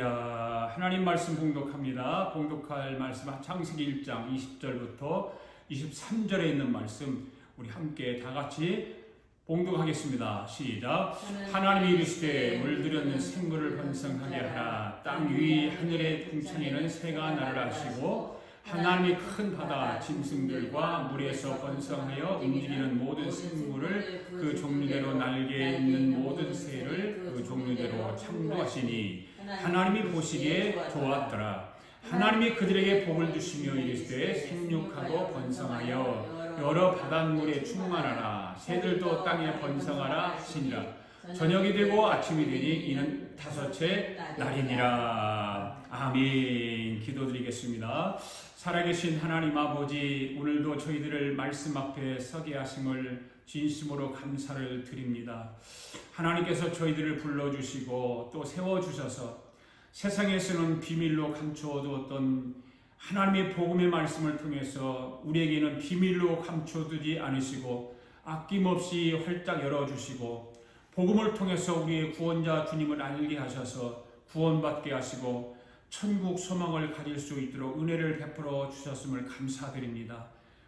할렐루야. 하나님 말씀 봉독합니다. 봉독할 말씀 창세기 1장 20절부터 23절에 있는 말씀 우리 함께 다 같이 봉독하겠습니다. 시작. 하나님이 이르시되 물들였는 생물을 번성하게 하라. 땅 위 하늘의 궁창에는 새가 나를 하시고 하나님이 큰 바다 짐승들과 물에서 번성하여 움직이는 모든 생물을 그 종류대로 날개 있는 모든 새를 그 종류대로 창조하시니 하나님이 보시기에 좋았더라. 하나님이 그들에게 복을 주시며 이르시되 생육하고 번성하여 여러 바닷물에 충만하라. 새들도 땅에 번성하라 하시니라. 저녁이 되고 아침이 되니 이는 다섯째 날이니라. 아멘. 기도드리겠습니다. 살아계신 하나님 아버지, 오늘도 저희들을 말씀 앞에 서게 하심을 진심으로 감사를 드립니다. 하나님께서 저희들을 불러주시고 또 세워주셔서 세상에서는 비밀로 감추어두었던 하나님의 복음의 말씀을 통해서 우리에게는 비밀로 감춰두지 않으시고 아낌없이 활짝 열어주시고 복음을 통해서 우리의 구원자 주님을 알게 하셔서 구원받게 하시고 천국 소망을 가질 수 있도록 은혜를 베풀어 주셨음을 감사드립니다.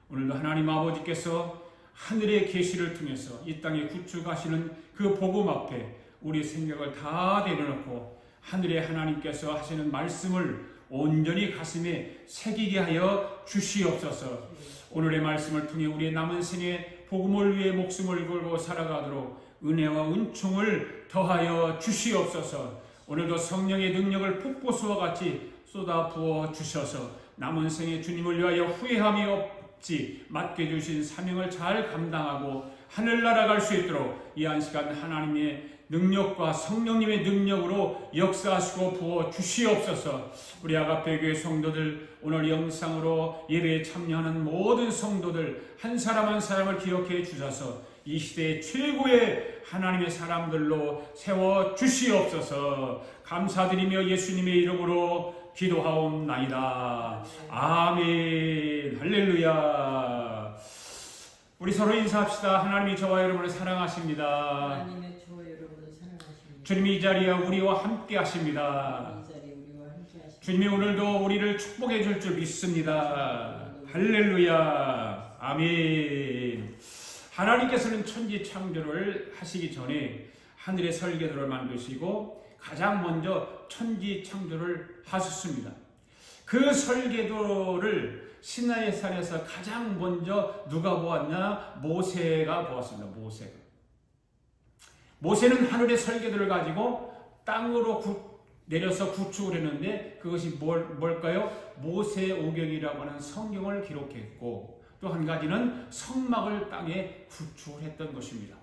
오늘도 하나님 아버지께서 하늘의 계시를 통해서 이 땅에 구축하시는 그 복음 앞에 우리 생각을 다 내려놓고 하늘의 하나님께서 하시는 말씀을 온전히 가슴에 새기게 하여 주시옵소서. 오늘의 말씀을 통해 우리의 남은 생에 복음을 위해 목숨을 걸고 살아가도록 은혜와 은총을 더하여 주시옵소서. 오늘도 성령의 능력을 폭포수와 같이 쏟아 부어 주셔서 남은 생에 주님을 위하여 후회함이 없지 맡겨주신 사명을 잘 감당하고 하늘나라 갈 수 있도록 이 한 시간 하나님의 능력과 성령님의 능력으로 역사하시고 부어 주시옵소서. 우리 아가페 교회 성도들, 오늘 영상으로 예배에 참여하는 모든 성도들 한 사람 한 사람을 기억해 주셔서 이 시대의 최고의 하나님의 사람들로 세워 주시옵소서. 감사드리며 예수님의 이름으로 기도하옵나이다. 아멘. 할렐루야. 우리 서로 인사합시다. 하나님이 저와 여러분을 사랑하십니다. 주님이 이 자리에 우리와 함께 하십니다. 주님이 오늘도 우리를 축복해 줄 줄 믿습니다. 할렐루야. 아멘. 하나님께서는 천지 창조를 하시기 전에 하늘의 설계도를 만드시고 가장 먼저 천지 창조를 하셨습니다. 그 설계도를 시나이 산에서 가장 먼저 누가 보았냐? 모세가 보았습니다. 모세는 하늘의 설계도를 가지고 땅으로 내려서 구축을 했는데 그것이 뭘까요? 모세오경이라고 하는 성경을 기록했고 또 한 가지는 성막을 땅에 구축을 했던 것입니다.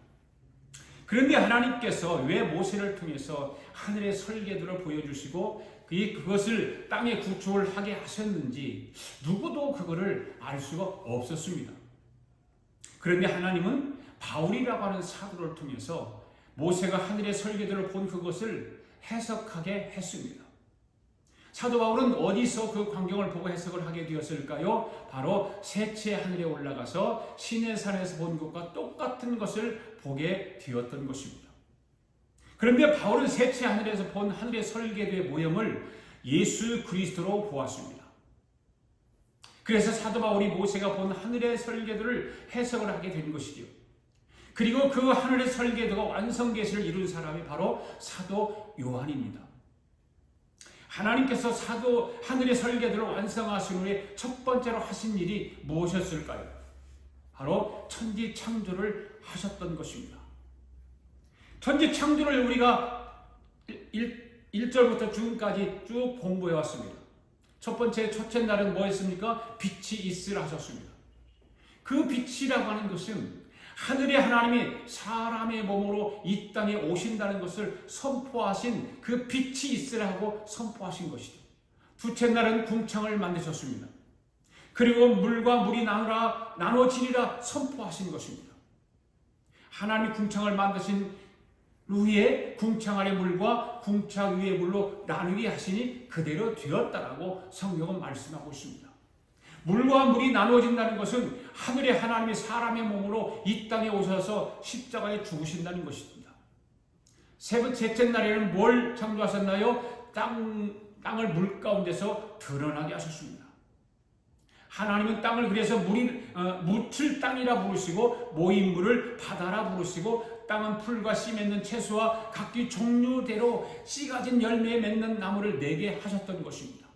그런데 하나님께서 왜 모세를 통해서 하늘의 설계도를 보여주시고 그것을 땅에 구축을 하게 하셨는지 누구도 그거를 알 수가 없었습니다. 그런데 하나님은 바울이라고 하는 사도를 통해서 모세가 하늘의 설계도를 본 그것을 해석하게 했습니다. 사도 바울은 어디서 그 광경을 보고 해석을 하게 되었을까요? 바로 셋째 하늘에 올라가서 시내산에서 본 것과 똑같은 것을 보게 되었던 것입니다. 그런데 바울은 셋째 하늘에서 본 하늘의 설계도의 모형을 예수 그리스도로 보았습니다. 그래서 사도 바울이 모세가 본 하늘의 설계도를 해석을 하게 된 것이죠. 그리고 그 하늘의 설계도가 완성계시를 이룬 사람이 바로 사도 요한입니다. 하나님께서 하늘의 설계도를 완성하신 후에 첫 번째로 하신 일이 무엇이었을까요? 바로 천지 창조를 하셨던 것입니다. 천지 창조를 우리가 1절부터 지금까지 쭉 공부해 왔습니다. 첫째 날은 뭐였습니까? 빛이 있으라 하셨습니다. 그 빛이라고 하는 것은 하늘의 하나님이 사람의 몸으로 이 땅에 오신다는 것을 선포하신 그 빛이 있으라고 선포하신 것이죠. 둘째 날은 궁창을 만드셨습니다. 그리고 물과 물이 나눠지리라 선포하신 것입니다. 하나님이 궁창을 만드신 후에 궁창 아래 물과 궁창 위의 물로 나누게 하시니 그대로 되었다라고 성경은 말씀하고 있습니다. 물과 물이 나누어진다는 것은 하늘의 하나님이 사람의 몸으로 이 땅에 오셔서 십자가에 죽으신다는 것입니다. 셋째 날에는 뭘 창조하셨나요? 땅을 물 가운데서 드러나게 하셨습니다. 하나님은 땅을 그래서 묻힐 땅이라 부르시고 모인 물을 바다라 부르시고 땅은 풀과 씨 맺는 채소와 각기 종류대로 씨 가진 열매에 맺는 나무를 내게 하셨던 것입니다.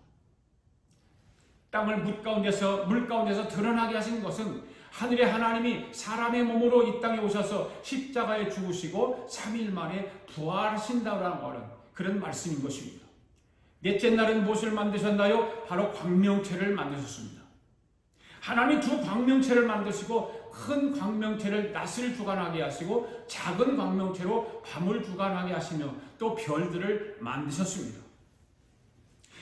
땅을 물 가운데서 드러나게 하신 것은 하늘의 하나님이 사람의 몸으로 이 땅에 오셔서 십자가에 죽으시고 3일 만에 부활하신다라는 그런 말씀인 것입니다. 넷째 날은 무엇을 만드셨나요? 바로 광명체를 만드셨습니다. 하나님이 두 광명체를 만드시고 큰 광명체를 낮을 주관하게 하시고 작은 광명체로 밤을 주관하게 하시며 또 별들을 만드셨습니다.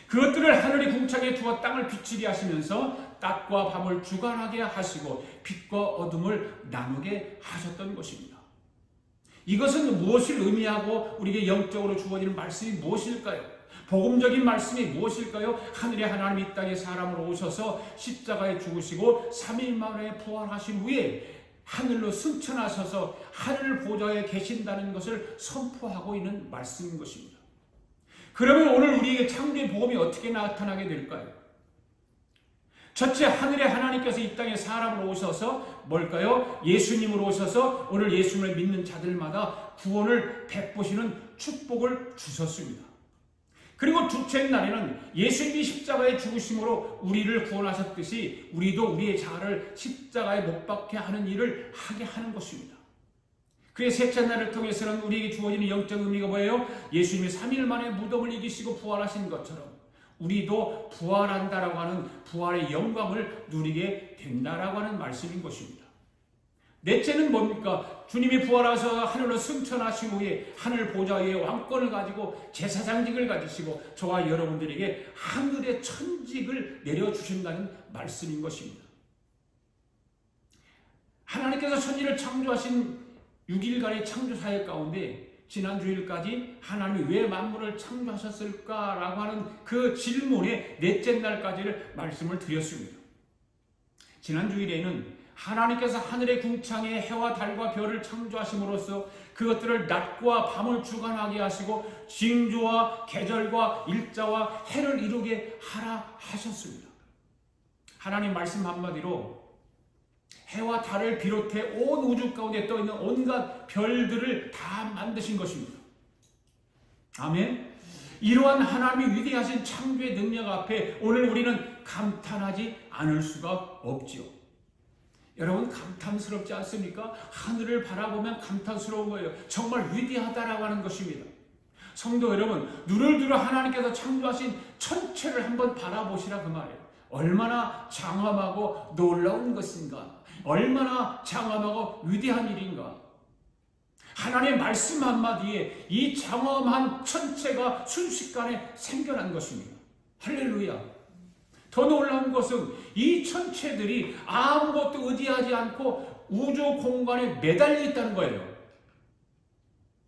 그것들을 하늘의 궁창에 두어 땅을 비추게 하시면서 낮과 밤을 주관하게 하시고 빛과 어둠을 나누게 하셨던 것입니다. 이것은 무엇을 의미하고 우리에게 영적으로 주어지는 말씀이 무엇일까요? 복음적인 말씀이 무엇일까요? 하늘의 하나님 이 땅에 사람으로 오셔서 십자가에 죽으시고 3일 만에 부활하신 후에 하늘로 승천하셔서 하늘 보좌에 계신다는 것을 선포하고 있는 말씀인 것입니다. 그러면 오늘 우리에게 창조의 복음이 어떻게 나타나게 될까요? 첫째, 하늘의 하나님께서 이 땅에 사람으로 오셔서 뭘까요? 예수님으로 오셔서 오늘 예수님을 믿는 자들마다 구원을 베푸시는 축복을 주셨습니다. 그리고 둘째 날에는 예수님이 십자가에 죽으심으로 우리를 구원하셨듯이 우리도 우리의 자아를 십자가에 못 박게 하는 일을 하게 하는 것입니다. 그래서 셋째 날을 통해서는 우리에게 주어지는 영적 의미가 뭐예요? 예수님이 3일 만에 무덤을 이기시고 부활하신 것처럼 우리도 부활한다라고 하는 부활의 영광을 누리게 된다라고 하는 말씀인 것입니다. 넷째는 뭡니까? 주님이 부활하셔서 하늘로 승천하신 후에 하늘 보좌 위에 왕권을 가지고 제사장직을 가지시고 저와 여러분들에게 하늘의 천직을 내려주신다는 말씀인 것입니다. 하나님께서 천지를 창조하신 6일간의 창조사역 가운데 지난 주일까지 하나님이 왜 만물을 창조하셨을까라고 하는 그 질문에 넷째 날까지를 말씀을 드렸습니다. 지난 주일에는 하나님께서 하늘의 궁창에 해와 달과 별을 창조하심으로써 그것들을 낮과 밤을 주관하게 하시고 징조와 계절과 일자와 해를 이루게 하라 하셨습니다. 하나님 말씀 한마디로 해와 달을 비롯해 온 우주 가운데 떠있는 온갖 별들을 다 만드신 것입니다. 아멘. 이러한 하나님이 위대하신 창조의 능력 앞에 오늘 우리는 감탄하지 않을 수가 없지요. 여러분 감탄스럽지 않습니까? 하늘을 바라보면 감탄스러운 거예요. 정말 위대하다라고 하는 것입니다. 성도 여러분, 눈을 들어 하나님께서 창조하신 천체를 한번 바라보시라 그 말이에요. 얼마나 장엄하고 놀라운 것인가? 얼마나 장엄하고 위대한 일인가? 하나님의 말씀 한마디에 이 장엄한 천체가 순식간에 생겨난 것입니다. 할렐루야. 더 놀라운 것은 이 천체들이 아무것도 의지하지 않고 우주 공간에 매달려 있다는 거예요.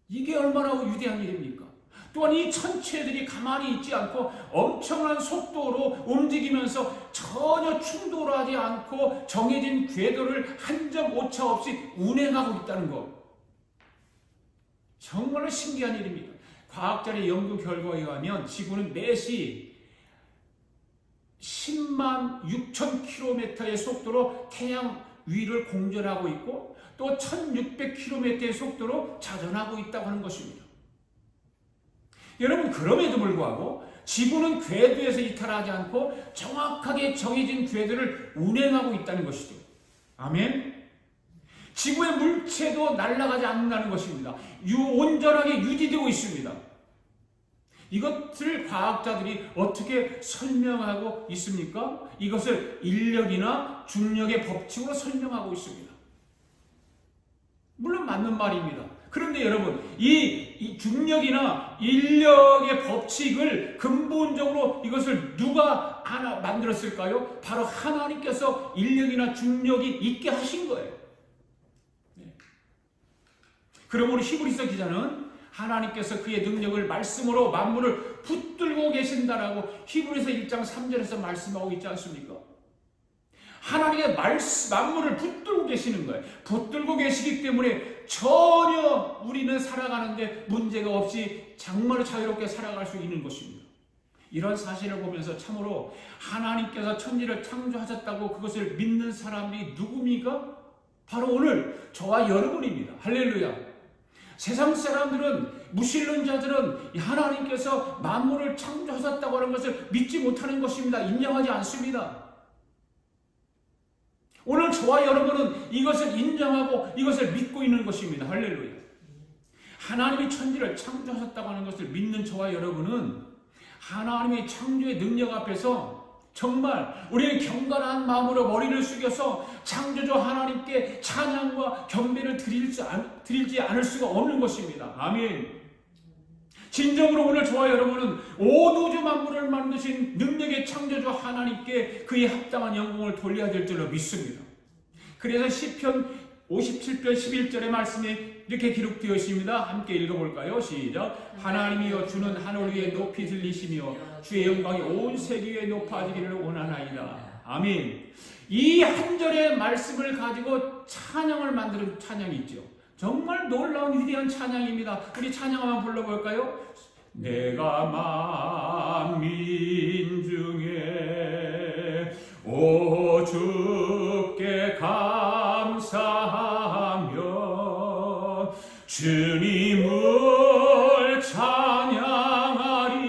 이게 얼마나 위대한 일입니까? 또한 이 천체들이 가만히 있지 않고 엄청난 속도로 움직이면서 전혀 충돌하지 않고 정해진 궤도를 한 점 오차 없이 운행하고 있다는 것. 정말로 신기한 일입니다. 과학자의 연구 결과에 의하면 지구는 매시 10만 6천 킬로미터의 속도로 태양 위를 공전하고 있고 또 1600킬로미터의 속도로 자전하고 있다고 하는 것입니다. 여러분, 그럼에도 불구하고 지구는 궤도에서 이탈하지 않고 정확하게 정해진 궤도를 운행하고 있다는 것이죠. 아멘. 지구의 물체도 날아가지 않는다는 것입니다. 온전하게 유지되고 있습니다. 이것을 과학자들이 어떻게 설명하고 있습니까? 이것을 인력이나 중력의 법칙으로 설명하고 있습니다. 물론 맞는 말입니다. 그런데 여러분, 이 중력이나 인력의 법칙을 근본적으로 이것을 누가 하나 만들었을까요? 바로 하나님께서 인력이나 중력이 있게 하신 거예요. 그러므로 히브리서 기자는 하나님께서 그의 능력을 말씀으로 만물을 붙들고 계신다라고 히브리서 1장 3절에서 말씀하고 있지 않습니까? 하나님의 만물을 붙들고 계시는 거예요. 붙들고 계시기 때문에 전혀 우리는 살아가는데 문제가 없이 정말 자유롭게 살아갈 수 있는 것입니다. 이런 사실을 보면서 참으로 하나님께서 천지를 창조하셨다고 그것을 믿는 사람이 누굽니까? 바로 오늘 저와 여러분입니다. 할렐루야. 세상 사람들은, 무신론자들은 하나님께서 만물을 창조하셨다고 하는 것을 믿지 못하는 것입니다. 인정하지 않습니다. 오늘 저와 여러분은 이것을 인정하고 이것을 믿고 있는 것입니다. 할렐루야. 하나님이 천지를 창조하셨다고 하는 것을 믿는 저와 여러분은 하나님의 창조의 능력 앞에서 정말 우리는 경건한 마음으로 머리를 숙여서 창조주 하나님께 찬양과 경배를 드리지 않을 수가 없는 것입니다. 아멘. 진정으로 오늘 저와 여러분은 온 우주 만물을 만드신 능력의 창조주 하나님께 그의 합당한 영광을 돌려야 될 줄로 믿습니다. 그래서 시편 57편 11절의 말씀에 이렇게 기록되어 있습니다. 함께 읽어볼까요? 시작. 하나님이여 주는 하늘 위에 높이 들리시며 주의 영광이 온 세계 위에 높아지기를 원하나이다. 아멘. 이 한 절의 말씀을 가지고 찬양을 만드는 찬양이 있죠. 정말 놀라운 위대한 찬양입니다. 우리 찬양 한번 불러볼까요? 내가 만민 중에 오 주께 감사하며 주님을 찬양하리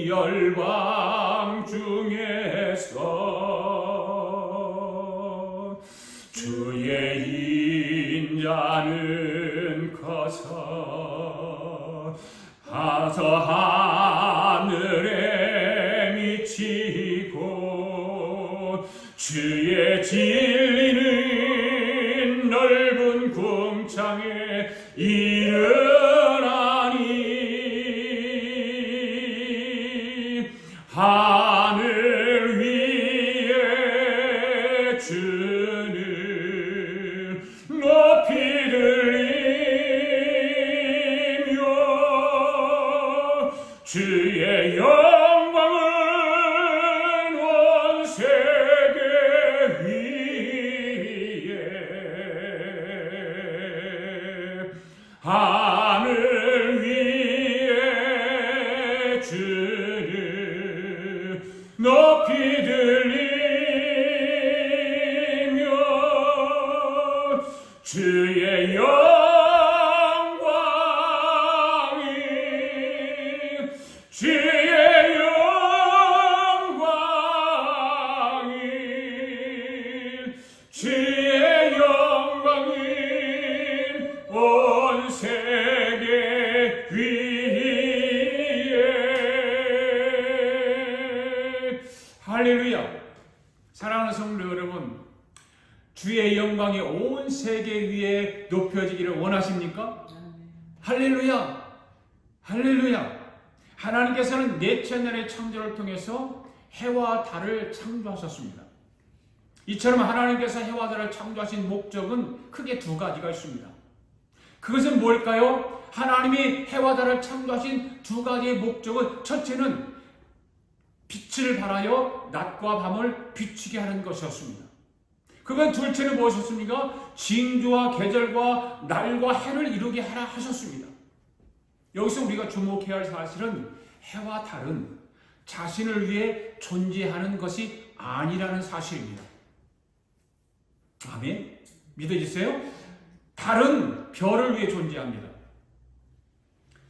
열방 중에서 주의 인자는 커서 하늘에 미치고 주의 진리는 넓은 궁창에 이르나니 하늘 위에 주는 높이 들리며 주의 영광은 온 세계 위에 하늘 위에 주를 높이 들리며 주의 영광이 주의 영광이 주의 영광이 온 세계 위에 할렐루야. 사랑하는 성도 여러분, 주의 영광이 온 세계 위에 높여지기를 원하십니까? 할렐루야. 할렐루야. 하나님께서는 넷째 날의 창조를 통해서 해와 달을 창조하셨습니다. 이처럼 하나님께서 해와 달을 창조하신 목적은 크게 두 가지가 있습니다. 그것은 뭘까요? 하나님이 해와 달을 창조하신 두 가지의 목적은 첫째는 빛을 발하여 낮과 밤을 비추게 하는 것이었습니다. 그건 둘째는 무엇이었습니까? 징조와 계절과 날과 해를 이루게 하라 하셨습니다. 여기서 우리가 주목해야 할 사실은 해와 달은 자신을 위해 존재하는 것이 아니라는 사실입니다. 아멘. 믿어지세요? 달은 별을 위해 존재합니다.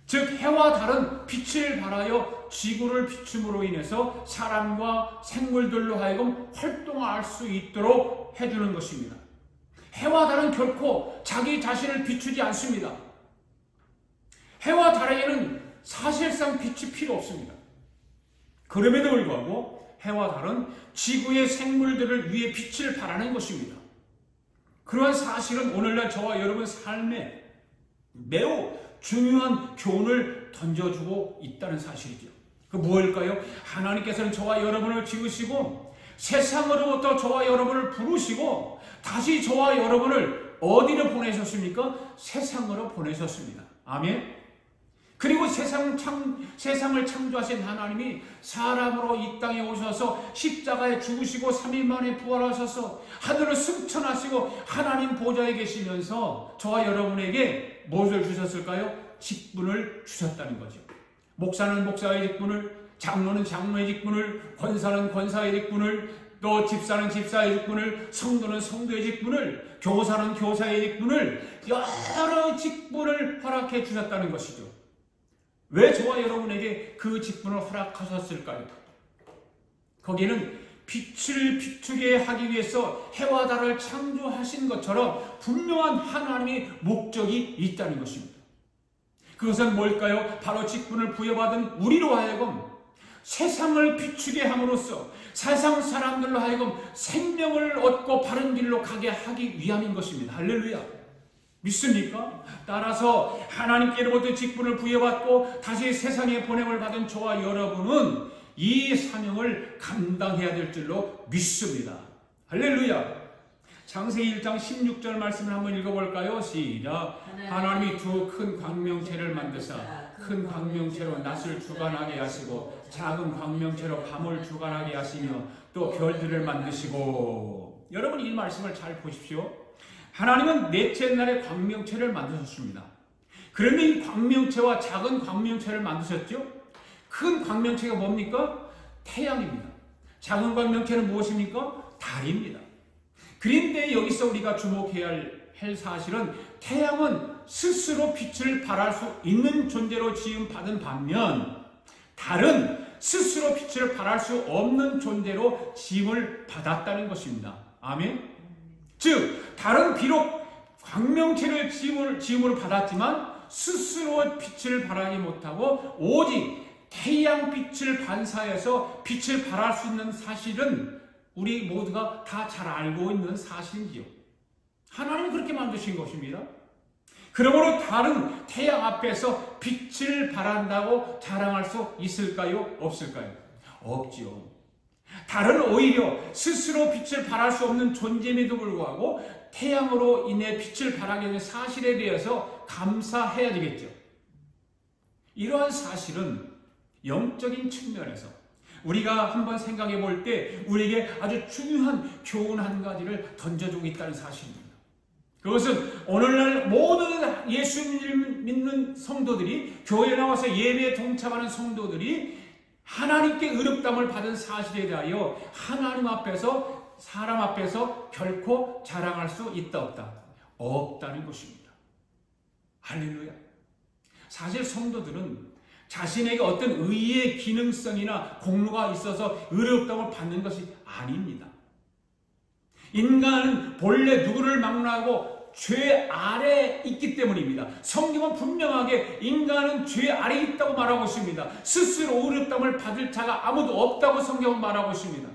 즉 해와 달은 빛을 발하여 지구를 비춤으로 인해서 사람과 생물들로 하여금 활동할 수 있도록 해주는 것입니다. 해와 달은 결코 자기 자신을 비추지 않습니다. 해와 달에게는 사실상 빛이 필요 없습니다. 그럼에도 불구하고 해와 달은 지구의 생물들을 위해 빛을 발하는 것입니다. 그러한 사실은 오늘날 저와 여러분 삶에 매우 중요한 교훈을 던져주고 있다는 사실이죠. 그 무엇일까요? 하나님께서는 저와 여러분을 지으시고 세상으로부터 저와 여러분을 부르시고 다시 저와 여러분을 어디로 보내셨습니까? 세상으로 보내셨습니다. 아멘. 그리고 세상을 창조하신 하나님이 사람으로 이 땅에 오셔서 십자가에 죽으시고 3일 만에 부활하셔서 하늘을 승천하시고 하나님 보좌에 계시면서 저와 여러분에게 무엇을 주셨을까요? 직분을 주셨다는 거죠. 목사는 목사의 직분을, 장로는 장로의 직분을, 권사는 권사의 직분을, 또 집사는 집사의 직분을, 성도는 성도의 직분을, 교사는 교사의 직분을, 여러 직분을 허락해 주셨다는 것이죠. 왜 저와 여러분에게 그 직분을 허락하셨을까요? 거기에는 빛을 비추게 하기 위해서 해와 달을 창조하신 것처럼 분명한 하나님의 목적이 있다는 것입니다. 그것은 뭘까요? 바로 직분을 부여받은 우리로 하여금 세상을 비추게 함으로써 세상 사람들로 하여금 생명을 얻고 바른 길로 가게 하기 위함인 것입니다. 할렐루야. 믿습니까? 따라서 하나님께로부터 직분을 부여받고 다시 세상에 보냄을 받은 저와 여러분은 이 사명을 감당해야 될 줄로 믿습니다. 할렐루야. 창세기 1장 16절 말씀을 한번 읽어볼까요? 시작. 하나님이 두 큰 광명체를 만드사 큰 광명체로 낮을 주관하게 하시고 작은 광명체로 밤을 주관하게 하시며 또 별들을 만드시고. 여러분 이 말씀을 잘 보십시오. 하나님은 넷째 날에 광명체를 만드셨습니다. 그런데 이 광명체와 작은 광명체를 만드셨죠? 큰 광명체가 뭡니까? 태양입니다. 작은 광명체는 무엇입니까? 달입니다. 그런데 여기서 우리가 주목해야 할 사실은 태양은 스스로 빛을 발할 수 있는 존재로 지음받은 반면 달은 스스로 빛을 발할 수 없는 존재로 지음을 받았다는 것입니다. 아멘? 즉 달은 비록 광명체를 지음으로 받았지만 스스로 빛을 발하지 못하고 오직 태양빛을 반사해서 빛을 발할 수 있는 사실은 우리 모두가 다 잘 알고 있는 사실이지요. 하나님이 그렇게 만드신 것입니다. 그러므로 달은 태양 앞에서 빛을 발한다고 자랑할 수 있을까요? 없을까요? 없지요. 달은 오히려 스스로 빛을 발할 수 없는 존재임에도 불구하고 태양으로 인해 빛을 발하게 된 사실에 대해서 감사해야 되겠죠. 이러한 사실은 영적인 측면에서 우리가 한번 생각해 볼 때 우리에게 아주 중요한 교훈 한 가지를 던져주고 있다는 사실입니다. 그것은 오늘날 모든 예수님을 믿는 성도들이, 교회에 나와서 예배에 동참하는 성도들이 하나님께 의롭다함을 받은 사실에 대하여 하나님 앞에서, 사람 앞에서 결코 자랑할 수 있다 없다? 없다는 것입니다. 할렐루야. 사실 성도들은 자신에게 어떤 의의 기능성이나 공로가 있어서 의롭다함을 받는 것이 아닙니다. 인간은 본래 누구를 막론하고 죄 아래에 있기 때문입니다. 성경은 분명하게 인간은 죄 아래에 있다고 말하고 있습니다. 스스로 의롭다함을 받을 자가 아무도 없다고 성경은 말하고 있습니다.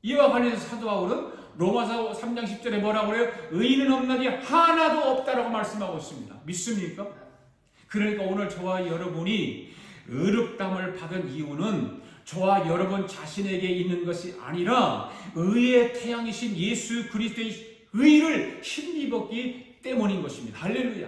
이와 관련해서 사도 바울은 로마서 3장 10절에 뭐라고 그래요? 의인은 없나니 하나도 없다라고 말씀하고 있습니다. 믿습니까? 그러니까 오늘 저와 여러분이 의롭다함을 받은 이유는 저와 여러분 자신에게 있는 것이 아니라 의의 태양이신 예수 그리스도의 의를 힘입었기 때문인 것입니다. 할렐루야.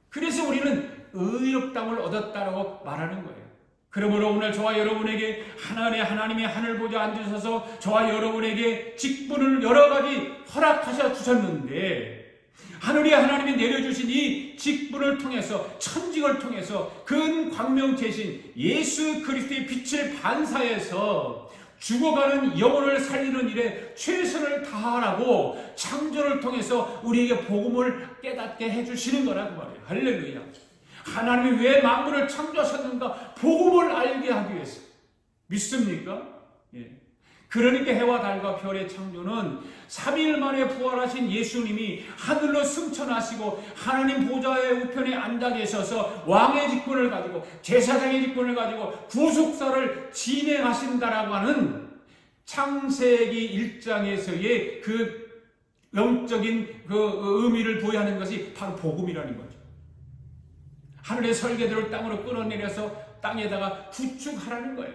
그래서 우리는 의롭다함을 얻었다라고 말하는 거예요. 그러므로 오늘 저와 여러분에게 하나님의 하늘 보좌 앉으셔서 저와 여러분에게 직분을 여러 가지 허락하셔 주셨는데 하늘에 하나님이 내려주신 이 직분을 통해서, 천직을 통해서 근 광명체신 예수 그리스도의 빛을 반사해서 죽어가는 영혼을 살리는 일에 최선을 다하라고 창조를 통해서 우리에게 복음을 깨닫게 해주시는 거라고 말해요. 할렐루야. 하나님이 왜 만물을 창조하셨는가? 복음을 알게 하기 위해서. 믿습니까? 예. 그러니까 해와 달과 별의 창조는 3일 만에 부활하신 예수님이 하늘로 승천하시고 하나님 보좌의 우편에 앉아 계셔서 왕의 직분을 가지고 제사장의 직분을 가지고 구속사를 진행하신다라고 하는 창세기 1장에서의 그 영적인 그 의미를 부여하는 것이 바로 복음이라는 거죠. 하늘의 설계도를 땅으로 끌어내려서 땅에다가 구축하라는 거예요.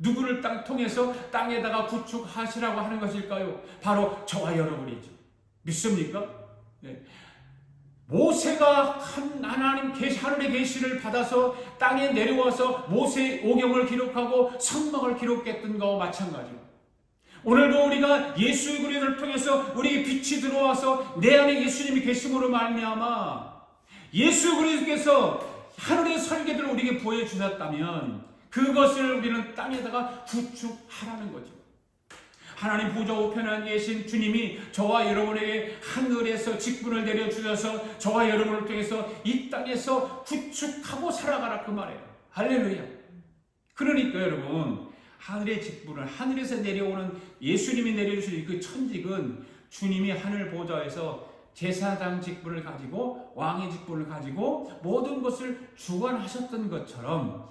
누구를 통해서 땅에다가 구축하시라고 하는 것일까요? 바로 저와 여러분이죠. 믿습니까? 네. 모세가 하나님 하늘의 계시를 받아서 땅에 내려와서 모세의 오경을 기록하고 성막을 기록했던 것과 마찬가지로 오늘도 우리가 예수 그리스도를 통해서 우리에게 빛이 들어와서 내 안에 예수님이 계심으로 말미암아 예수 그리스도께서 하늘의 설계들을 우리에게 보여주셨다면 그것을 우리는 땅에다가 구축하라는 거죠. 하나님 보좌 우편에 계신 주님이 저와 여러분에게 하늘에서 직분을 내려주셔서 저와 여러분을 통해서 이 땅에서 구축하고 살아가라 그 말이에요. 할렐루야. 그러니까 여러분, 하늘의 직분을, 하늘에서 내려오는 예수님이 내려주신 그 천직은 주님이 하늘 보좌에서 제사장 직분을 가지고 왕의 직분을 가지고 모든 것을 주관하셨던 것처럼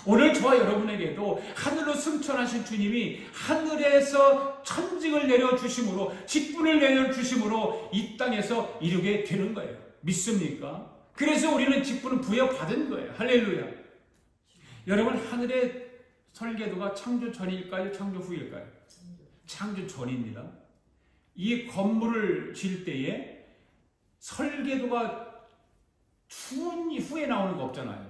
오늘 저와 여러분에게도 하늘로 승천하신 주님이 하늘에서 천직을 내려주심으로, 직분을 내려주심으로 이 땅에서 이루게 되는 거예요. 믿습니까? 그래서 우리는 직분을 부여받은 거예요. 할렐루야. 여러분, 하늘의 설계도가 창조 전일까요? 창조 후일까요? 창조 전입니다. 이 건물을 지을 때에 설계도가 추운 후에 나오는 거 없잖아요.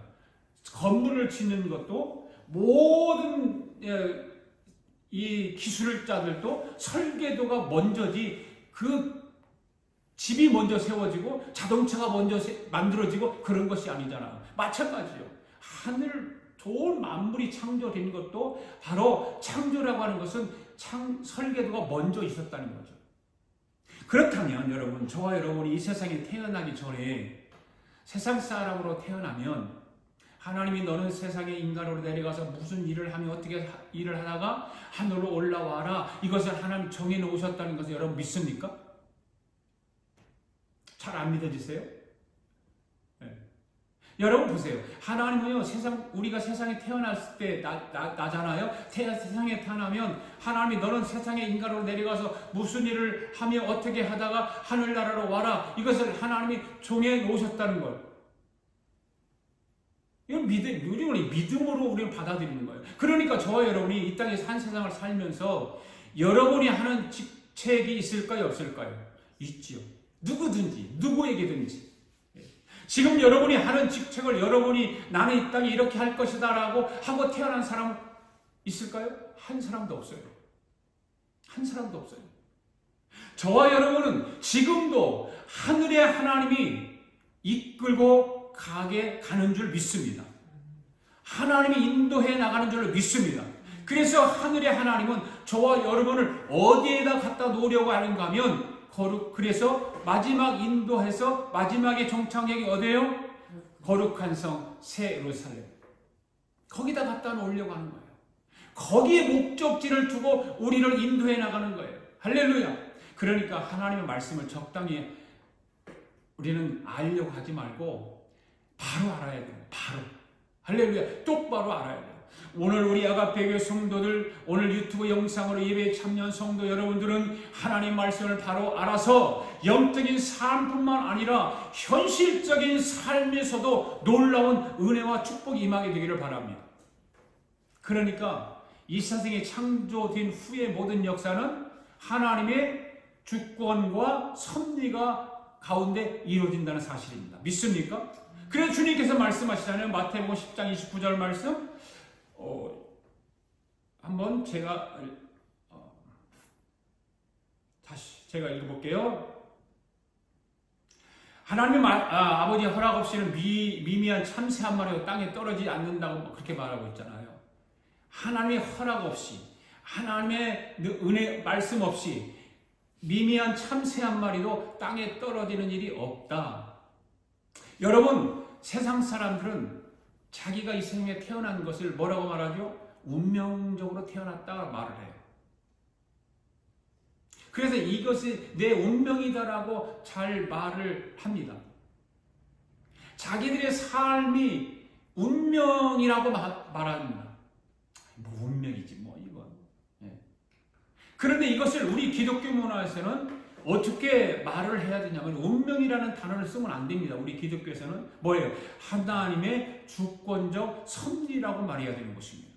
건물을 짓는 것도 모든 이 기술자들도 설계도가 먼저지, 그 집이 먼저 세워지고 자동차가 먼저 만들어지고 그런 것이 아니잖아요. 마찬가지요. 하늘 좋은 만물이 창조된 것도 바로 창조라고 하는 것은 설계도가 먼저 있었다는 거죠. 그렇다면 여러분, 저와 여러분이 이 세상에 태어나기 전에 세상 사람으로 태어나면 하나님이 너는 세상에 인간으로 내려가서 무슨 일을 하며 어떻게 일을 하다가 하늘로 올라와라, 이것을 하나님 정해 놓으셨다는 것을 여러분 믿습니까? 잘 안 믿어지세요? 네. 여러분 보세요. 하나님은요, 우리가 세상에 태어났을 때 나잖아요. 세상에 태어나면 하나님이 너는 세상에 인간으로 내려가서 무슨 일을 하며 어떻게 하다가 하늘나라로 와라, 이것을 하나님이 정해 놓으셨다는 걸. 이건 믿음으로 우리는 받아들이는 거예요. 그러니까 저와 여러분이 이 땅에서 한 세상을 살면서 여러분이 하는 직책이 있을까요? 없을까요? 있지요. 누구든지, 누구에게든지. 지금 여러분이 하는 직책을 여러분이 나는 이 땅에 이렇게 할 것이다 라고 하고 태어난 사람 있을까요? 한 사람도 없어요. 한 사람도 없어요. 저와 여러분은 지금도 하늘의 하나님이 이끌고 가는 줄 믿습니다. 하나님이 인도해 나가는 줄 믿습니다. 그래서 하늘의 하나님은 저와 여러분을 어디에다 갖다 놓으려고 하는가 하면 그래서 마지막 인도해서 마지막에 정착역이 어디예요? 거룩한 성 새 예루살렘. 거기다 갖다 놓으려고 하는 거예요. 거기에 목적지를 두고 우리를 인도해 나가는 거예요. 할렐루야. 그러니까 하나님의 말씀을 적당히 우리는 알려고 하지 말고 바로 알아야 돼요. 바로. 할렐루야. 똑바로 알아야 돼요. 오늘 우리 아가페교 성도들, 오늘 유튜브 영상으로 예배에 참여한 성도 여러분들은 하나님 말씀을 바로 알아서 영적인 삶뿐만 아니라 현실적인 삶에서도 놀라운 은혜와 축복이 임하게 되기를 바랍니다. 그러니까 이 세상에 창조된 후의 모든 역사는 하나님의 주권과 섭리가 가운데 이루어진다는 사실입니다. 믿습니까? 그래서 주님께서 말씀하시잖아요. 마태복음 10장 29절 말씀. 한번 제가 제가 읽어볼게요. 하나님의 아버지의 허락 없이는 미미한 참새 한 마리가 땅에 떨어지지 않는다고 그렇게 말하고 있잖아요. 하나님의 허락 없이, 하나님의 은혜 말씀 없이 미미한 참새 한 마리도 땅에 떨어지는 일이 없다. 여러분, 세상 사람들은 자기가 이 세상에 태어난 것을 뭐라고 말하죠? 운명적으로 태어났다 말을 해요. 그래서 이것이 내 운명이다라고 잘 말을 합니다. 자기들의 삶이 운명이라고 말합니다. 뭐 운명이지 뭐 이건. 그런데 이것을 우리 기독교 문화에서는 어떻게 말을 해야 되냐면 운명이라는 단어를 쓰면 안 됩니다. 우리 기독교에서는 뭐예요? 하나님의 주권적 섭리라고 말해야 되는 것입니다.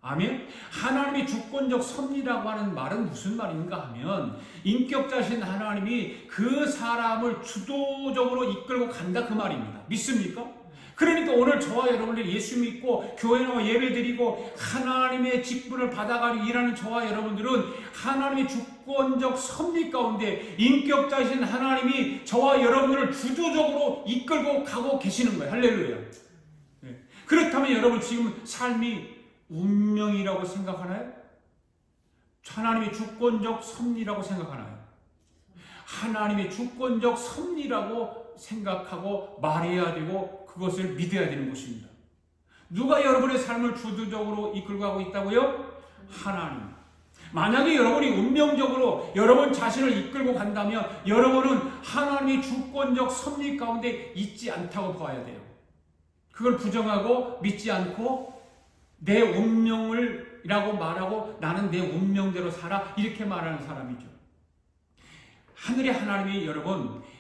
아멘? 하나님의 주권적 섭리라고 하는 말은 무슨 말인가 하면 인격자신 하나님이 그 사람을 주도적으로 이끌고 간다 그 말입니다. 믿습니까? 그러니까 오늘 저와 여러분들이 예수 믿고 교회 나와 예배 드리고 하나님의 직분을 받아가지고 일하는 저와 여러분들은 하나님의 주권적 섭리 가운데 인격자신 하나님이 저와 여러분들을 주도적으로 이끌고 가고 계시는 거예요. 할렐루야. 그렇다면 여러분 지금 삶이 운명이라고 생각하나요? 하나님의 주권적 섭리라고 생각하나요? 하나님의 주권적 섭리라고 생각하고 말해야 되고 그것을 믿어야 되는 것입니다. 누가 여러분의 삶을 주도적으로 이끌고 가고 있다고요? 하나님. 만약에 여러분이 운명적으로 여러분 자신을 이끌고 간다면 여러분은 하나님의 주권적 섭리 가운데 있지 않다고 봐야 돼요. 그걸 부정하고 믿지 않고 내 운명을 이라고 말하고 나는 내 운명대로 살아 이렇게 말하는 사람이죠. 하늘의 하나님이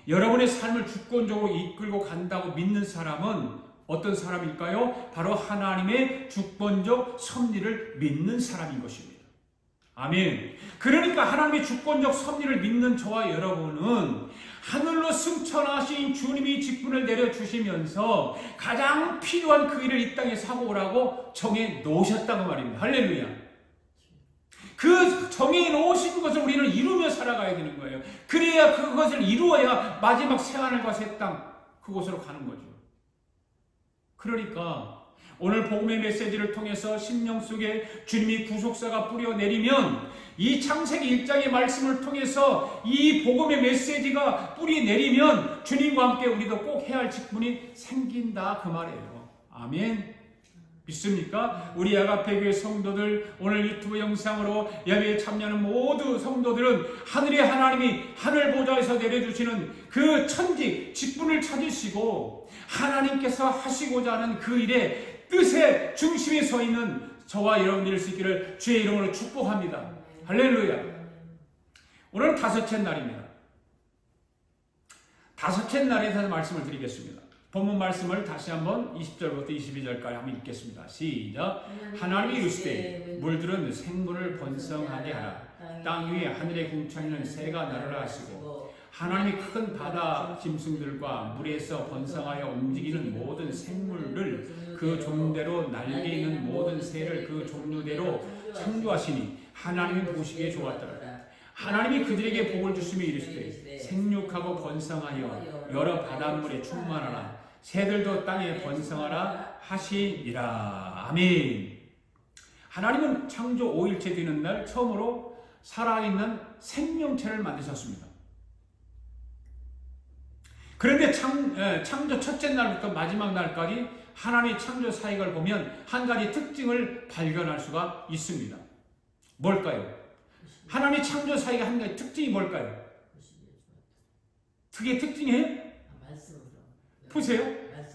여러분의 삶을 주권적으로 이끌고 간다고 믿는 사람은 어떤 사람일까요? 바로 하나님의 주권적 섭리를 믿는 사람인 것입니다. 아멘. 그러니까 하나님의 주권적 섭리를 믿는 저와 여러분은 하늘로 승천하신 주님이 직분을 내려주시면서 가장 필요한 그 일을 이 땅에 하고 오라고 정해 놓으셨다고 말입니다. 할렐루야. 그 정해 놓으신 것을 우리는 이루며 살아가야 되는 거예요. 그래야 그것을 이루어야 마지막 새하늘과 새 땅 그곳으로 가는 거죠. 그러니까 오늘 복음의 메시지를 통해서 심령 속에 주님이 구속사가 뿌려내리면 이 창세기 1장의 말씀을 통해서 이 복음의 메시지가 뿌리내리면 주님과 함께 우리도 꼭 해야 할 직분이 생긴다 그 말이에요. 아멘. 믿습니까? 우리 아가페교회 성도들, 오늘 유튜브 영상으로 예배에 참여하는 모두 성도들은 하늘의 하나님이 하늘 보좌에서 내려주시는 그 천직 직분을 찾으시고 하나님께서 하시고자 하는 그 일에 뜻의 중심에 서 있는 저와 여러분이 될 수 있기를 주의 이름으로 축복합니다. 할렐루야. 오늘은 다섯째 날입니다. 다섯째 날에 대해서 말씀을 드리겠습니다. 본문 말씀을 다시 한번 20절부터 22절까지 한번 읽겠습니다. 시작. 하나님이 이르시되 물들은 생물을 번성하게 하라. 땅 위에 하늘의 궁창에는 새가 나르라 하시고 하나님이 큰 바다 짐승들과 물에서 번성하여 움직이는 모든 생물을 그 종대로 날개 있는 모든 새를 그 종류대로 창조하시니 하나님이 보시기에 좋았더라. 하나님이 그들에게 복을 주시며 이르시되 생육하고 번성하여 여러 바닷물에 충만하라. 새들도 땅에 번성하라 하시니라. 아멘. 하나님은 창조 5일째 되는 날 처음으로 살아있는 생명체를 만드셨습니다. 그런데 창조 첫째 날부터 마지막 날까지 하나님의 창조 사역을 보면 한 가지 특징을 발견할 수가 있습니다. 뭘까요? 하나님의 창조 사역의 한 가지 특징이 뭘까요? 그게 특징이에요? 보세요.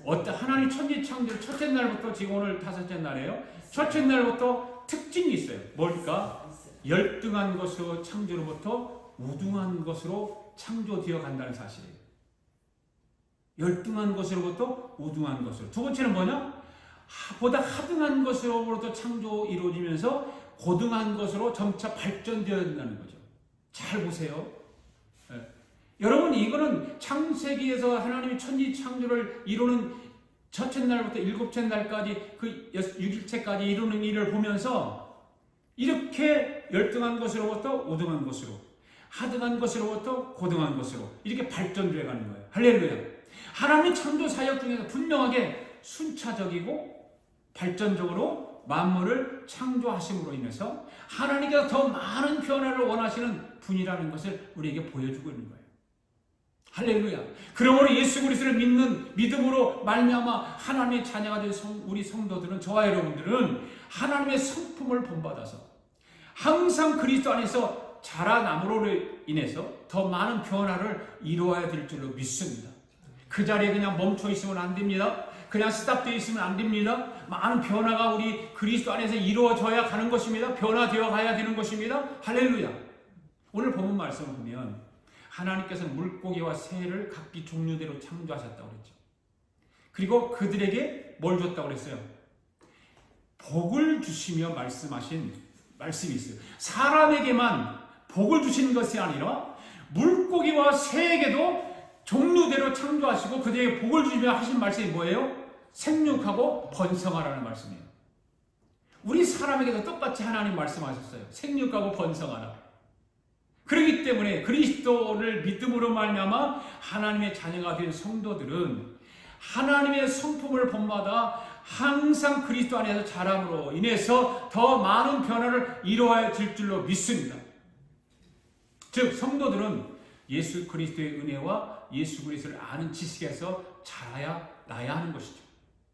하나님 천지 창조 첫째 날부터 지금 오늘 다섯째 날이에요. 첫째 날부터 특징이 있어요. 뭘까? 열등한 것으로 창조로부터 우등한 것으로 창조되어 간다는 사실이에요. 열등한 것으로부터 우등한 것으로. 두 번째는 뭐냐? 보다 하등한 것으로부터 창조 이루어지면서 고등한 것으로 점차 발전되어야 된다는 거죠. 잘 보세요. 네. 여러분 이거는 창세기에서 하나님이 천지 창조를 이루는 첫째 날부터 일곱째 날까지 그 6일째까지 이루는 일을 보면서 이렇게 열등한 것으로부터 우등한 것으로 하등한 것으로부터 고등한 것으로 이렇게 발전되어 가는 거예요. 할렐루야. 하나님의 창조 사역 중에서 분명하게 순차적이고 발전적으로 만물을 창조하심으로 인해서 하나님께서 더 많은 변화를 원하시는 분이라는 것을 우리에게 보여주고 있는 거예요. 할렐루야. 그러므로 예수 그리스도를 믿는 믿음으로 말미암아 하나님의 자녀가 된 우리 성도들은 저와 여러분들은 하나님의 성품을 본받아서 항상 그리스도 안에서 자라남으로 인해서 더 많은 변화를 이루어야 될 줄로 믿습니다. 그 자리에 그냥 멈춰 있으면 안 됩니다. 그냥 스탑되어 있으면 안 됩니다. 많은 변화가 우리 그리스도 안에서 이루어져야 가는 것입니다. 변화되어 가야 되는 것입니다. 할렐루야. 오늘 본문 말씀을 보면 하나님께서 물고기와 새를 각기 종류대로 창조하셨다고 그랬죠. 그리고 그들에게 뭘 줬다고 그랬어요? 복을 주시며 말씀하신 말씀이 있어요. 사람에게만 복을 주시는 것이 아니라 물고기와 새에게도 종류대로 창조하시고 그들에게 복을 주시며 하신 말씀이 뭐예요? 생육하고 번성하라는 말씀이에요. 우리 사람에게도 똑같이 하나님 말씀하셨어요. 생육하고 번성하라. 그렇기 때문에 그리스도를 믿음으로 말미암아 하나님의 자녀가 된 성도들은 하나님의 성품을 본받아 항상 그리스도 안에서 자람으로 인해서 더 많은 변화를 이루어질 줄로 믿습니다. 즉 성도들은 예수 그리스도의 은혜와 예수 그리스도를 아는 지식에서 자라야 나야 하는 것이죠.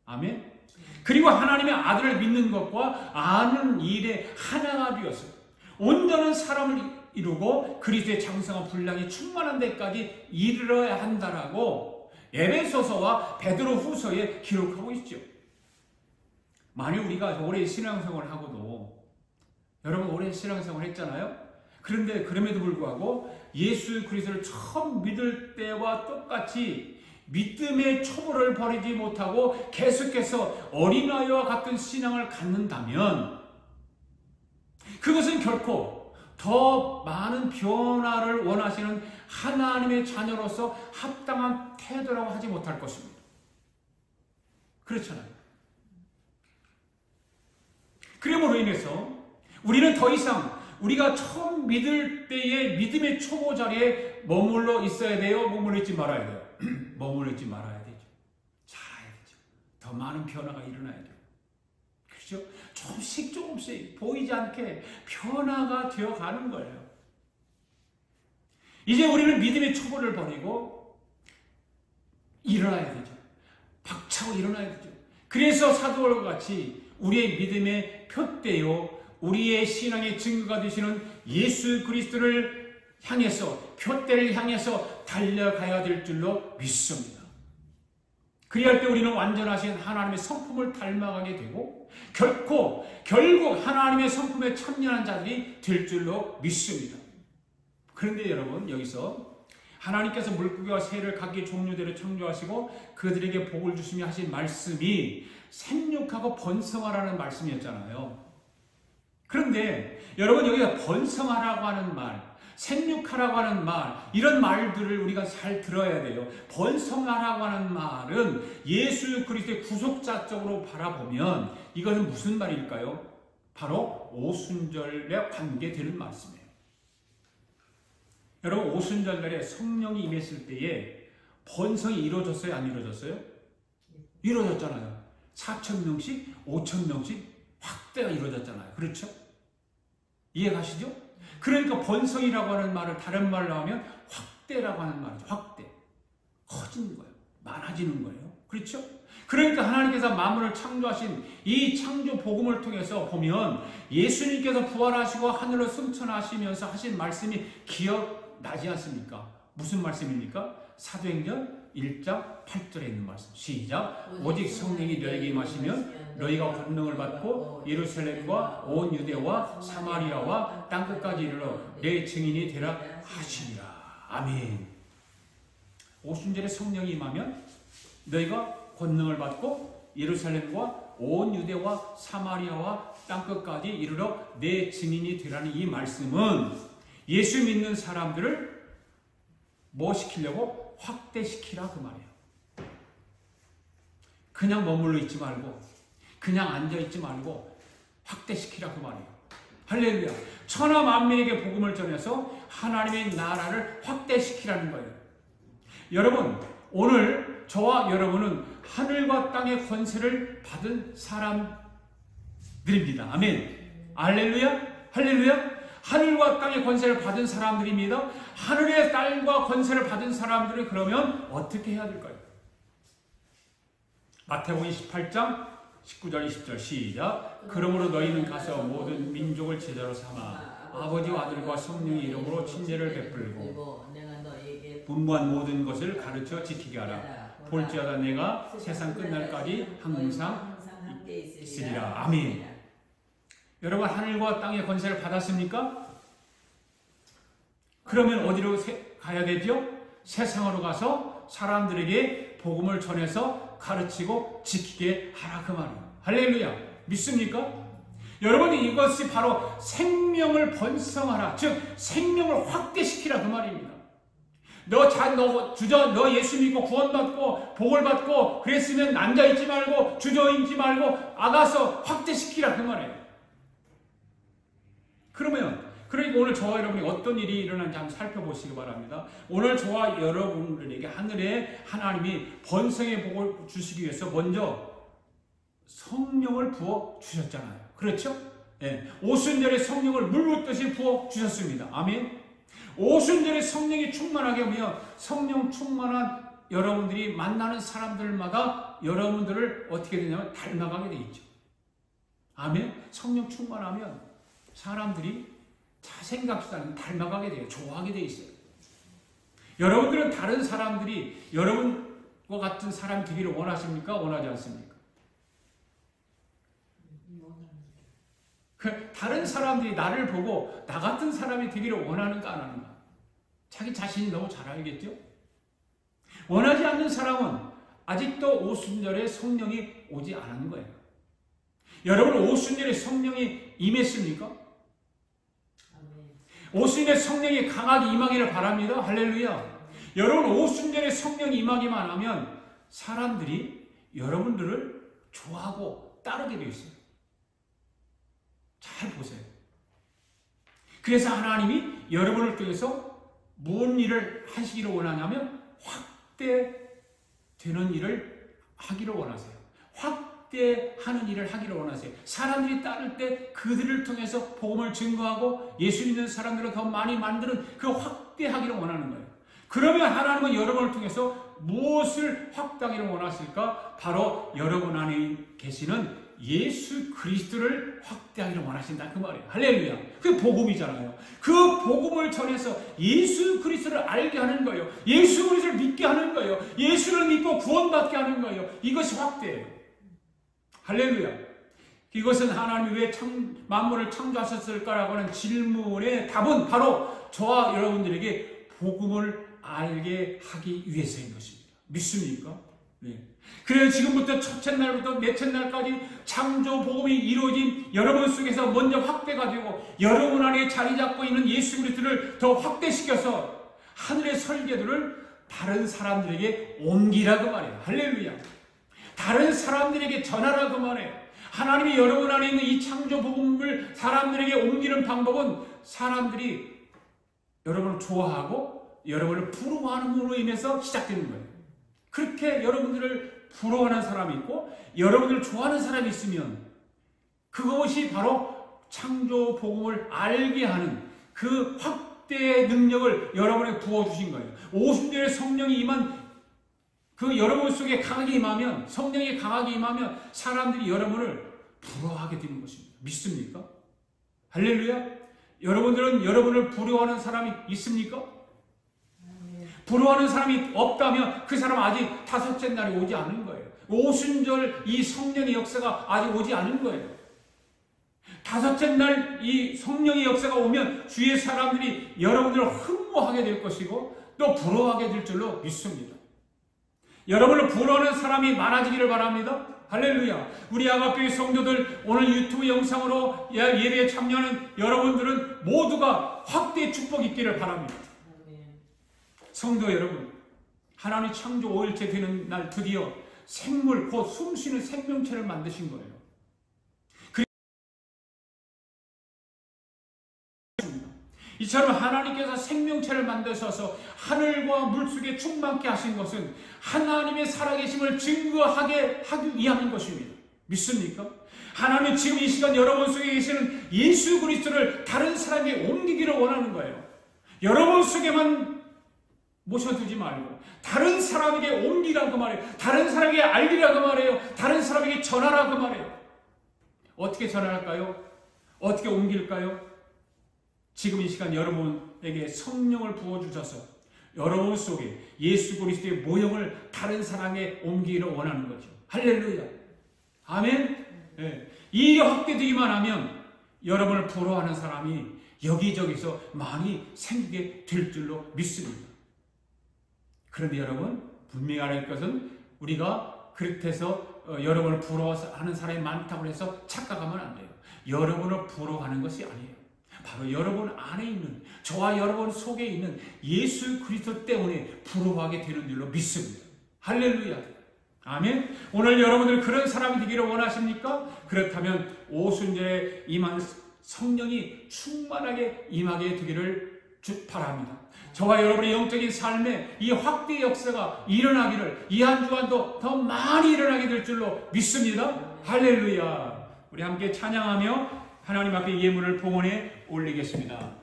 아멘. 그리고 하나님의 아들을 믿는 것과 아는 일에 하나가 되어서 온전한 사람을 이루고 그리스도의 장성한 분량이 충만한 데까지 이르러야 한다라고 에베소서와 베드로후서에 기록하고 있죠. 만일 우리가 오래 신앙생활을 하고도, 여러분 오래 신앙생활을 했잖아요. 그런데 그럼에도 불구하고 예수 그리스도를 처음 믿을 때와 똑같이 믿음의 초보를 버리지 못하고 계속해서 어린아이와 같은 신앙을 갖는다면 그것은 결코 더 많은 변화를 원하시는 하나님의 자녀로서 합당한 태도라고 하지 못할 것입니다. 그렇잖아요. 그러므로 인해서 우리는 더 이상 우리가 처음 믿을 때의 믿음의 초보 자리에 머물러 있어야 돼요? 머물러 있지 말아야 돼요? 머물러 있지 말아야 되죠. 자라야 되죠. 더 많은 변화가 일어나야 돼요. 그렇죠? 조금씩 보이지 않게 변화가 되어가는 거예요. 이제 우리는 믿음의 초보를 버리고 일어나야 되죠. 박차고 일어나야 되죠. 그래서 사도들과 같이 우리의 믿음의 표대요, 우리의 신앙의 증거가 되시는 예수 그리스도를 향해서, 표대를 향해서 달려가야 될 줄로 믿습니다. 그리할 때 우리는 완전하신 하나님의 성품을 닮아가게 되고 결국 하나님의 성품에 참여한 자들이 될 줄로 믿습니다. 그런데 여러분, 여기서 하나님께서 물고기와 새를 각기 종류대로 창조하시고 그들에게 복을 주시며 하신 말씀이 생육하고 번성하라는 말씀이었잖아요. 그런데 여러분, 여기가 번성하라고 하는 말, 생육하라고 하는 말, 이런 말들을 우리가 잘 들어야 돼요. 번성하라고 하는 말은 예수 그리스도의 구속자적으로 바라보면 이것은 무슨 말일까요? 바로 오순절에 관계되는 말씀이에요. 여러분, 오순절날에 성령이 임했을 때에 번성이 이루어졌어요? 안 이루어졌어요? 이루어졌잖아요. 4,000명씩, 5,000명씩 확대가 이루어졌잖아요. 그렇죠? 이해가시죠? 그러니까 번성이라고 하는 말을 다른 말로 하면 확대라고 하는 말이죠. 확대. 커지는 거예요. 많아지는 거예요. 그렇죠? 그러니까 하나님께서 만물을 창조하신 이 창조 복음을 통해서 보면 예수님께서 부활하시고 하늘로 승천하시면서 하신 말씀이 기억나지 않습니까? 무슨 말씀입니까? 사도행전 1장 8절에 있는 말씀. 시작. 오직 성령이 너에게 임하시면 너희가 권능을 받고 예루살렘과 온 유대와 사마리아와 땅끝까지 이르러 내 증인이 되라 하시니라. 아멘. 오순절에 성령이 임하면 너희가 권능을 받고 예루살렘과 온 유대와 사마리아와 땅끝까지 이르러 내 증인이 되라는 이 말씀은 예수 믿는 사람들을 뭐 시키려고? 확대시키라 그 말이에요. 그냥 머물러 있지 말고, 그냥 앉아 있지 말고 확대시키라 그 말이에요. 할렐루야. 천하 만민에게 복음을 전해서 하나님의 나라를 확대시키라는 거예요. 여러분, 오늘 저와 여러분은 하늘과 땅의 권세를 받은 사람들입니다. 아멘. 할렐루야. 할렐루야. 하늘과 땅의 권세를 받은 사람들입니다. 하늘의 땅과 권세를 받은 사람들은 그러면 어떻게 해야 될까요? 마태복음 28장 19절 20절 시작. 그러므로 너희는 가서 모든 민족을 제자로 삼아 아버지와 아들과 성령의 이름으로 친례를 베풀고 분부한 모든 것을 가르쳐 지키게 하라. 볼지어다 내가 세상 끝날까지 항상 있으리라. 아멘. 여러분, 하늘과 땅의 권세를 받았습니까? 그러면 어디로 가야 되죠? 세상으로 가서 사람들에게 복음을 전해서 가르치고 지키게 하라 그 말이에요. 할렐루야. 믿습니까? 여러분, 이것이 바로 생명을 번성하라, 즉 생명을 확대시키라 그 말입니다. 너 예수 믿고 구원받고 복을 받고 그랬으면 앉아있지 말고 주저앉지 말고 아가서 확대시키라 그 말이에요. 그러니까 오늘 저와 여러분이 어떤 일이 일어나는지 한번 살펴보시기 바랍니다. 오늘 저와 여러분들에게 하늘에 하나님이 번성의 복을 주시기 위해서 먼저 성령을 부어 주셨잖아요. 그렇죠? 예. 오순절에 성령을 물 붓듯이 부어 주셨습니다. 아멘. 오순절에 성령이 충만하게 하며 성령 충만한 여러분들이 만나는 사람들마다 여러분들을 어떻게 되냐면 닮아가게 돼 있죠. 아멘. 성령 충만하면 사람들이 생각지도 않은 닮아가게 돼요. 좋아하게 돼 있어요. 여러분들은 다른 사람들이 여러분과 같은 사람이 되기를 원하십니까? 원하지 않습니까? 다른 사람들이 나를 보고 나 같은 사람이 되기를 원하는가 안 하는가? 자기 자신이 너무 잘 알겠죠? 원하지 않는 사람은 아직도 오순절에 성령이 오지 않은 거예요. 여러분 오순절에 성령이 임했습니까? 오순절에 성령이 강하게 임하기를 바랍니다. 할렐루야. 여러분 오순절에 성령이 임하기만 하면 사람들이 여러분들을 좋아하고 따르게 되어 있어요. 잘 보세요. 그래서 하나님이 여러분을 통해서 무슨 일을 하시기를 원하냐면 확대되는 일을 하기를 원하세요. 확대하는 일을 하기를 원하세요. 사람들이 따를 때 그들을 통해서 복음을 증거하고 예수 믿는 사람들을 더 많이 만드는 그 확대하기를 원하는 거예요. 그러면 하나님은 여러분을 통해서 무엇을 확대하기를 원하실까? 바로 여러분 안에 계시는 예수 그리스도를 확대하기를 원하신다 그 말이에요. 할렐루야. 그게 복음이잖아요. 그 복음을 전해서 예수 그리스도를 알게 하는 거예요. 예수 그리스도를 믿게 하는 거예요. 예수를 믿고 구원받게 하는 거예요. 이것이 확대예요. 할렐루야. 이것은 하나님이 왜 만물을 창조하셨을까라고 하는 질문의 답은 바로 저와 여러분들에게 복음을 알게 하기 위해서인 것입니다. 믿습니까? 네. 그래서 지금부터 첫째 날부터 넷째 날까지 창조 복음이 이루어진 여러분 속에서 먼저 확대가 되고 여러분 안에 자리 잡고 있는 예수 그리스도를 더 확대시켜서 하늘의 설계도를 다른 사람들에게 옮기라고 말해요. 할렐루야. 다른 사람들에게 전하라고 말해요. 하나님이 여러분 안에 있는 이 창조 복음을 사람들에게 옮기는 방법은 사람들이 여러분을 좋아하고 여러분을 부러워하는 으로 인해서 시작되는 거예요. 그렇게 여러분들을 부러워하는 사람이 있고 여러분들을 좋아하는 사람이 있으면 그것이 바로 창조 복음을 알게 하는 그 확대의 능력을 여러분에게 부어주신 거예요. 오순절에 성령이 임한 그 여러분 속에 강하게 임하면 성령이 강하게 임하면 사람들이 여러분을 부러워하게 되는 것입니다. 믿습니까? 할렐루야. 여러분들은 여러분을 부러워하는 사람이 있습니까? 부러워하는 사람이 없다면 그 사람 아직 다섯째 날이 오지 않은 거예요. 오순절 이 성령의 역사가 아직 오지 않은 거예요. 다섯째 날 이 성령의 역사가 오면 주위의 사람들이 여러분들을 흠모하게 될 것이고 또 부러워하게 될 줄로 믿습니다. 여러분을 부러워하는 사람이 많아지기를 바랍니다. 할렐루야. 우리 아가교회 성도들 오늘 유튜브 영상으로 예배에 참여하는 여러분들은 모두가 확대의 축복이 있기를 바랍니다. 성도 여러분, 하나님 창조 5일째 되는 날 드디어 생물, 곧 숨쉬는 생명체를 만드신 거예요. 이처럼 하나님께서 생명체를 만드셔서 하늘과 물속에 충만케 하신 것은 하나님의 살아계심을 증거하게 하기 위함인 것입니다. 믿습니까? 하나님은 지금 이 시간 여러분 속에 계시는 예수 그리스도를 다른 사람에게 옮기기를 원하는 거예요. 여러분 속에만 모셔두지 말고 다른 사람에게 옮기라고 말해요. 다른 사람에게 알리라고 말해요. 다른 사람에게 전하라고 말해요. 어떻게 전할까요? 어떻게 옮길까요? 지금 이 시간 여러분에게 성령을 부어주셔서 여러분 속에 예수 그리스도의 모형을 다른 사람에게 옮기기를 원하는 거죠. 할렐루야. 아멘. 네. 이 일이 확대되기만 하면 여러분을 부러워하는 사람이 여기저기서 많이 생기게 될 줄로 믿습니다. 그런데 여러분 분명히 알아야 할 것은 우리가 그렇게해서 여러분을 부러워하는 사람이 많다고 해서 착각하면 안 돼요. 여러분을 부러워하는 것이 아니에요. 바로 여러분 안에 있는 저와 여러분 속에 있는 예수 그리스도 때문에 부러워하게 되는 줄로 믿습니다. 할렐루야. 아멘. 오늘 여러분들 그런 사람이 되기를 원하십니까? 그렇다면 오순절에 임한 성령이 충만하게 임하게 되기를 바랍니다. 저와 여러분의 영적인 삶에 이 확대의 역사가 일어나기를 이 한 주간도 더 많이 일어나게 될 줄로 믿습니다. 할렐루야. 우리 함께 찬양하며 하나님 앞에 예물을 봉헌해 올리겠습니다.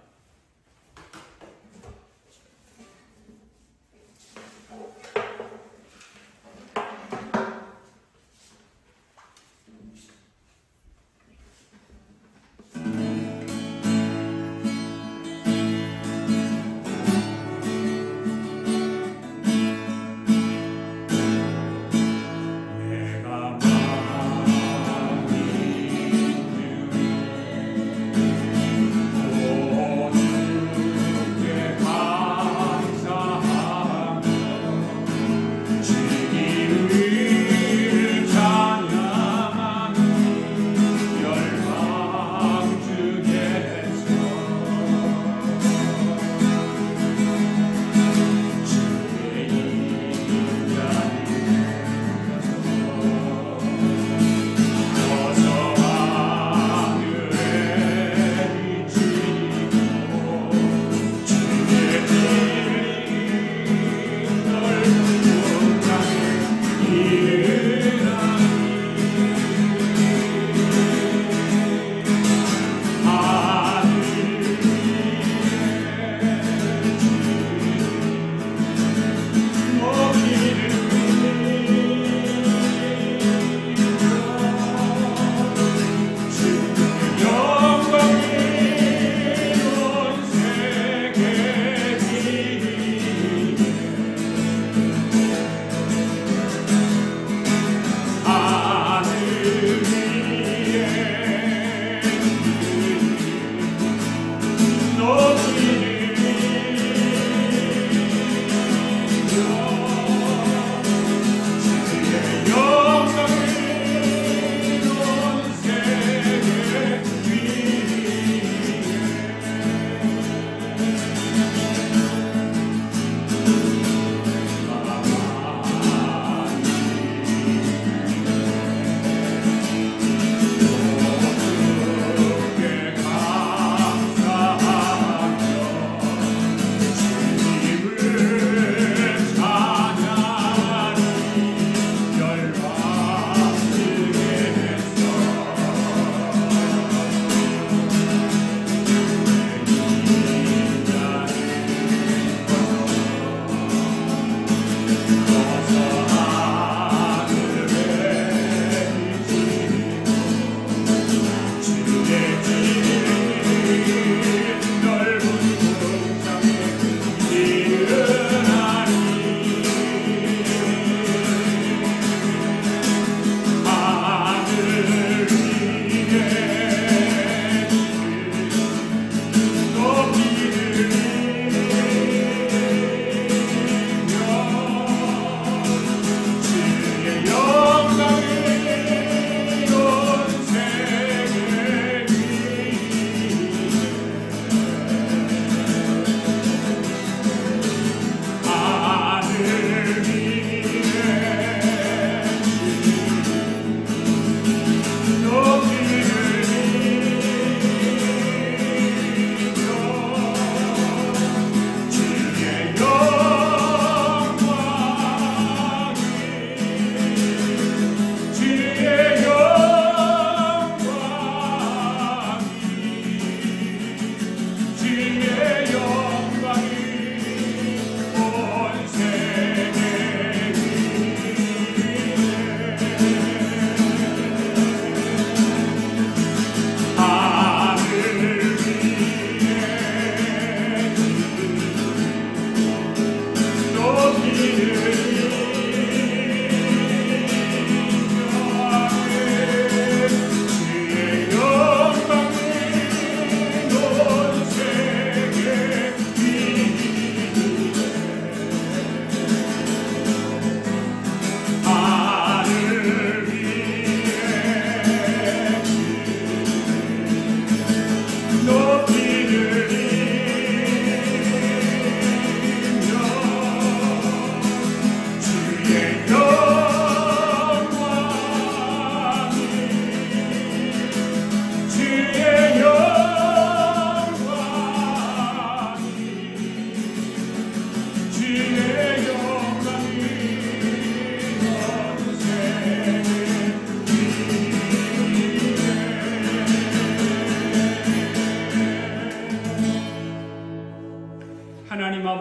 오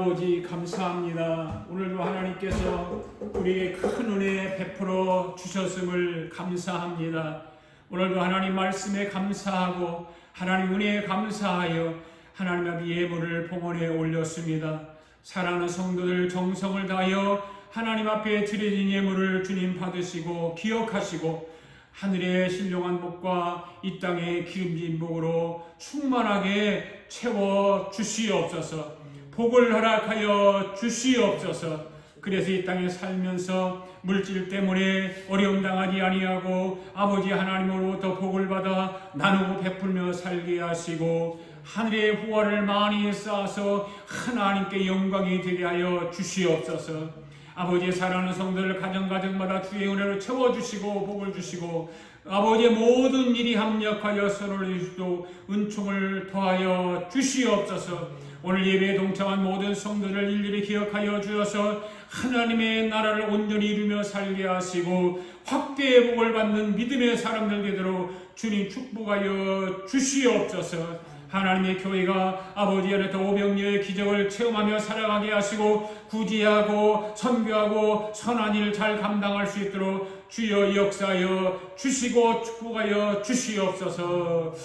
아버지 감사합니다. 오늘도 하나님께서 우리에게 큰 은혜 베풀어 주셨음을 감사합니다. 오늘도 하나님 말씀에 감사하고 하나님 은혜에 감사하여 하나님 앞에 예물을 봉헌에 올렸습니다. 사랑하는 성도들 정성을 다하여 하나님 앞에 드려진 예물을 주님 받으시고 기억하시고 하늘의 신령한 복과 이 땅의 기름진 복으로 충만하게 채워 주시옵소서. 복을 허락하여 주시옵소서. 그래서 이 땅에 살면서 물질 때문에 어려움 당하지 아니하고 아버지 하나님으로부터 복을 받아 나누고 베풀며 살게 하시고 하늘의 후화를 많이 쌓아서 하나님께 영광이 되게 하여 주시옵소서. 아버지의 사랑하는 성도들 가정마다 주의 은혜로 채워주시고 복을 주시고 아버지의 모든 일이 합력하여 서로를 주시고 은총을 더하여 주시옵소서. 오늘 예배에 동참한 모든 성도를 일일이 기억하여 주셔서 하나님의 나라를 온전히 이루며 살게 하시고 확대의 복을 받는 믿음의 사람들 되도록 주님 축복하여 주시옵소서. 하나님의 교회가 아버지 안에서 오병이어의 기적을 체험하며 살아가게 하시고 구제하고 선교하고 선한 일을 잘 감당할 수 있도록 주여 역사하여 주시고 축복하여 주시옵소서.